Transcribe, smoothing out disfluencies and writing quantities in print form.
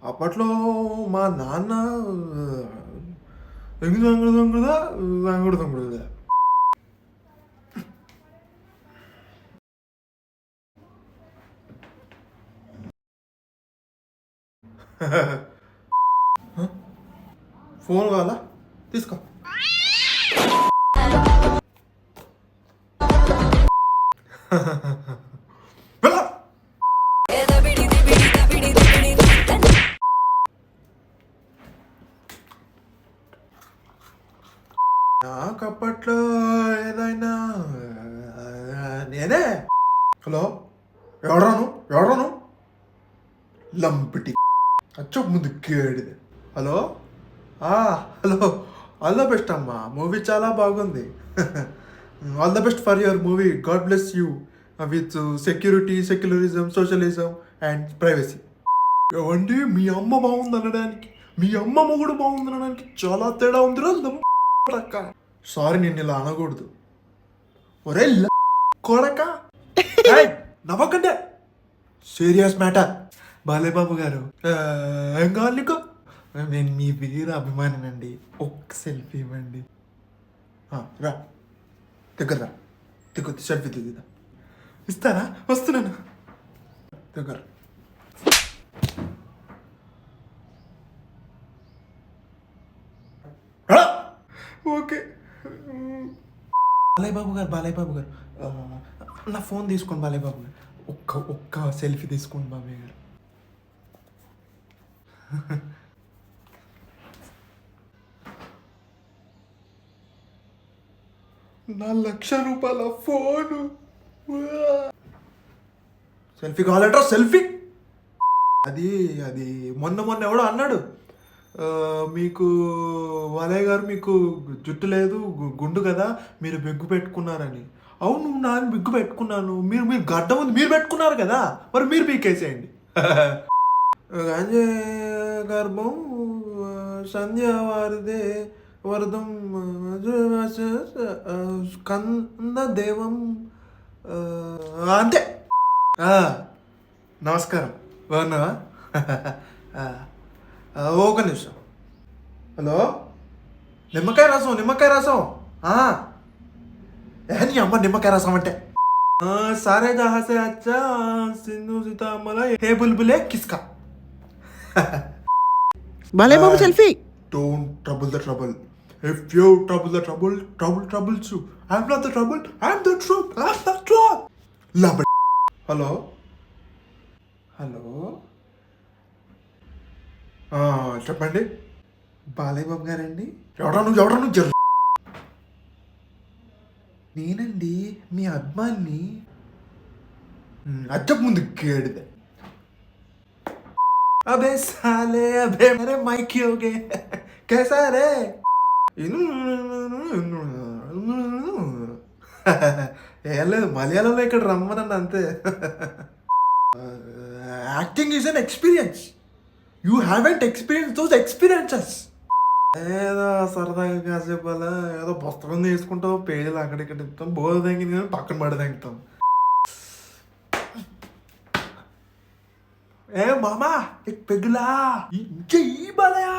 అప్పట్లో మా నాన్న ఎంగు దొంగడు దొంగడుదా అంగుడు దొంగడుదా ఫోన్ కావాలా తీసుకో. నాకు అప్పట్లో ఏదైనా నేనే. హలో, ఎవడరాను లంపిటి అచ్చో ముందు కేడిది. Hello hello, all the best అమ్మా, మూవీ చాలా బాగుంది. All the best for your movie. God bless you with security, secularism, socialism and privacy. ఏమండి, మీ అమ్మ బాగుంది అనడానికి, మీ అమ్మ మొగుడు బాగుంది అనడానికి చాలా తేడా ఉందిరా. సారీ, నేను ఇలా అనకూడదు. ఒరే కొడక, నవ్వకంటే సీరియస్ మ్యాటర్. బాలేబాబు గారు, ఏం కావాలి నీకు? నేను మీ వీర అభిమానినండి, ఒక్క సెల్ఫీ ఇవ్వండి. రా దగ్గర, దిగుద్ది సెల్ఫీ దిగుదా. ఇస్తారా? వస్తున్నాను దగ్గర. ఓకే. బాలయ్యబాబు గారు నా ఫోన్ తీసుకోండి. బాలయ్యబాబు గారు, ఒక్క సెల్ఫీ తీసుకోండి బాబయ్య గారు. నా ₹1,00,000 ఫోను. సెల్ఫీ కావాలంటారా? సెల్ఫీ అది మొన్న ఎవడో అన్నాడు, మీకు బాలయ్య గారు మీకు జుట్టు లేదు, గుండు కదా, మీరు బిగ్గు పెట్టుకున్నారని. అవును, నాన్న బిగ్గు పెట్టుకున్నాను. మీరు గడ్డ ఉంది, మీరు పెట్టుకున్నారు కదా, మరి మీరు పీకేసేయండి. గాంజే గర్భం సంధ్య వారిదే వరదం స్కంద దేవం. అంతే. నమస్కారం, బాగున్నావా? ఒక నిమిషం. హలో, నిమ్మకాయ రసం నీ అమ్మ నిమ్మకాయ రసం అంటే సారే జహాసే అచ్చా సింధు సీతామల హే బుల్బులే కిస్కా. బాలేబాబు selfie. Don't trouble the trouble. If you trouble the trouble, trouble troubles you. I'm not the trouble, I'm the truth. Love it. Hello, చెప్పండి. బాలయ్యబాబు గారండి? ఎవడా నువ్వు జరు. నేనండి, మీ అభిమాన్ని. అచ్చపు ముందు కేడిదే. అబే సాలే అబే మేరే మైకి ఓకే कैसा रे? ఏం లేదు, మలయాళంలో ఇక్కడ రమ్మనండి అంతే. Acting is an experience. You haven't experience those experiences. ఏదో సరదాగా కాసేపు అలా ఏదో పుస్తకం తీసుకుంటాం, పేజీలు అక్కడిక్కడ ఇస్తాం, బోధ తగ్గింది పక్కన పడి తగ్గుతాం. ఏ మామా, పెగులా ఇంకే బాలయా.